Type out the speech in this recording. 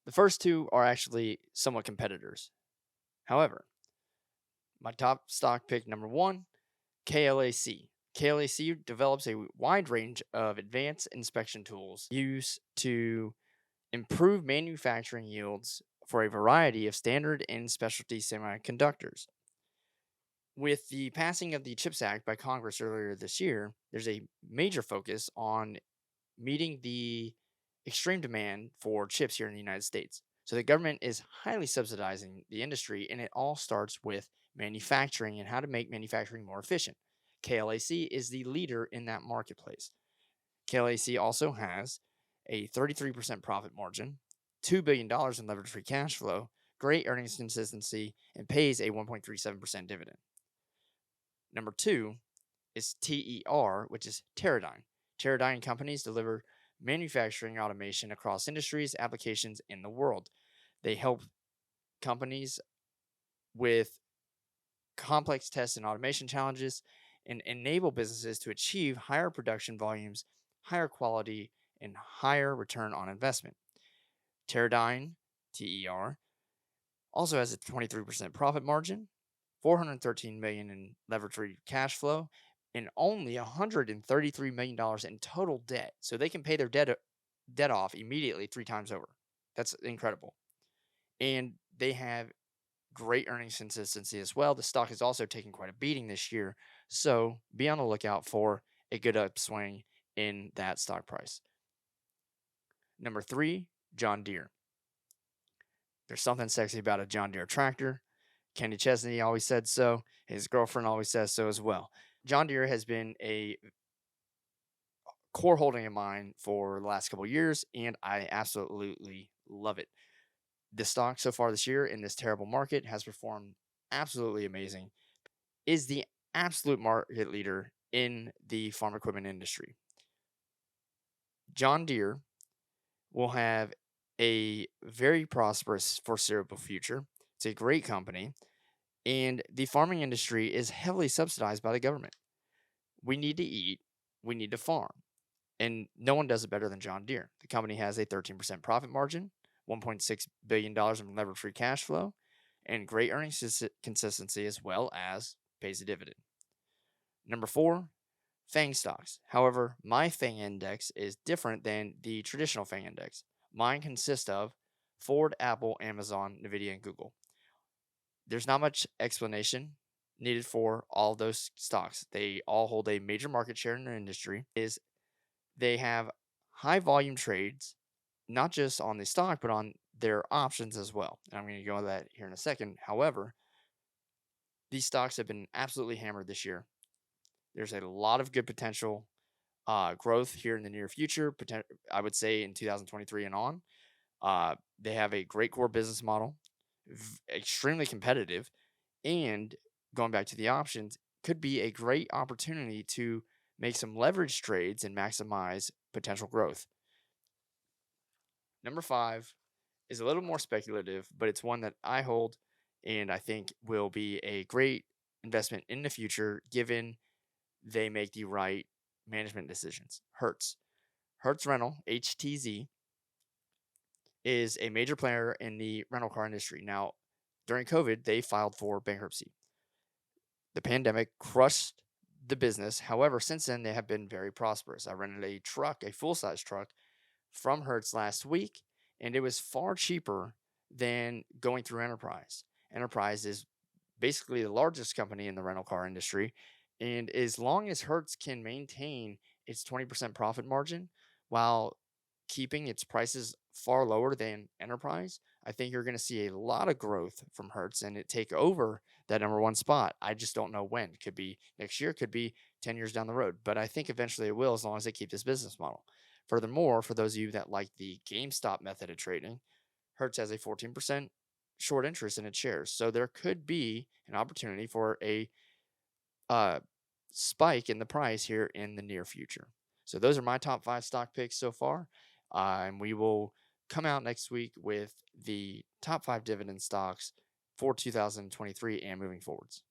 The first two are actually somewhat competitors. However, my top stock pick number one, KLAC. KLAC develops a wide range of advanced inspection tools used to improve manufacturing yields for a variety of standard and specialty semiconductors. With the passing of the CHIPS Act by Congress earlier this year, there's a major focus on meeting the extreme demand for chips here in the United States. So the government is highly subsidizing the industry, and it all starts with manufacturing and how to make manufacturing more efficient. KLAC is the leader in that marketplace. KLAC also has a 33% profit margin, $2 billion in leverage free cash flow, great earnings consistency, and pays a 1.37% dividend. Number two is TER, which is Teradyne. Teradyne companies deliver manufacturing automation across industries, applications in the world. They help companies with complex test and automation challenges and enable businesses to achieve higher production volumes, higher quality, and higher return on investment. Teradyne, TER, also has a 23% profit margin, 413 million in leverage free cash flow, and only $133 million in total debt. So they can pay their debt off immediately 3 times over. That's incredible. And they have great earnings consistency as well. The stock is also taking quite a beating this year. So be on the lookout for a good upswing in that stock price. Number three, John Deere. There's something sexy about a John Deere tractor. Kenny Chesney always said so. His girlfriend always says so as well. John Deere has been a core holding of mine for the last couple of years, and I absolutely love it. The stock so far this year in this terrible market has performed absolutely amazing, is the absolute market leader in the farm equipment industry. John Deere will have a very prosperous foreseeable future. It's a great company, and the farming industry is heavily subsidized by the government. We need to eat, we need to farm, and no one does it better than John Deere. The company has a 13% profit margin, $1.6 billion in levered free cash flow, and great earnings consistency as well as pays a dividend. Number four, FANG stocks. However, my FANG index is different than the traditional FANG index. Mine consists of Ford, Apple, Amazon, Nvidia, and Google. There's not much explanation needed for all of those stocks. They all hold a major market share in their industry. Is they have high volume trades, not just on the stock, but on their options as well. And I'm going to go into that here in a second. However, these stocks have been absolutely hammered this year. There's a lot of good potential growth here in the near future. I would say in 2023 and on. They have a great core business model, extremely competitive, and going back to the options, could be a great opportunity to make some leverage trades and maximize potential growth. Number five is a little more speculative, but it's one that I hold and I think will be a great investment in the future given they make the right management decisions. Hertz. Hertz Rental, HTZ, is a major player in the rental car industry. Now, during COVID, they filed for bankruptcy. The pandemic crushed the business. However, since then, they have been very prosperous. I rented a truck, a full size truck from Hertz last week, and it was far cheaper than going through Enterprise. Enterprise is basically the largest company in the rental car industry. And as long as Hertz can maintain its 20% profit margin while keeping its prices far lower than Enterprise, I think you're going to see a lot of growth from Hertz and it take over that number one spot. I just don't know when. Could be next year, could be 10 years down the road, but I think eventually it will as long as they keep this business model. Furthermore, for those of you that like the GameStop method of trading, Hertz has a 14% short interest in its shares. So there could be an opportunity for a uh, spike in the price here in the near future. So those are my top five stock picks so far. And we will come out next week with the top five dividend stocks for 2023 and moving forwards.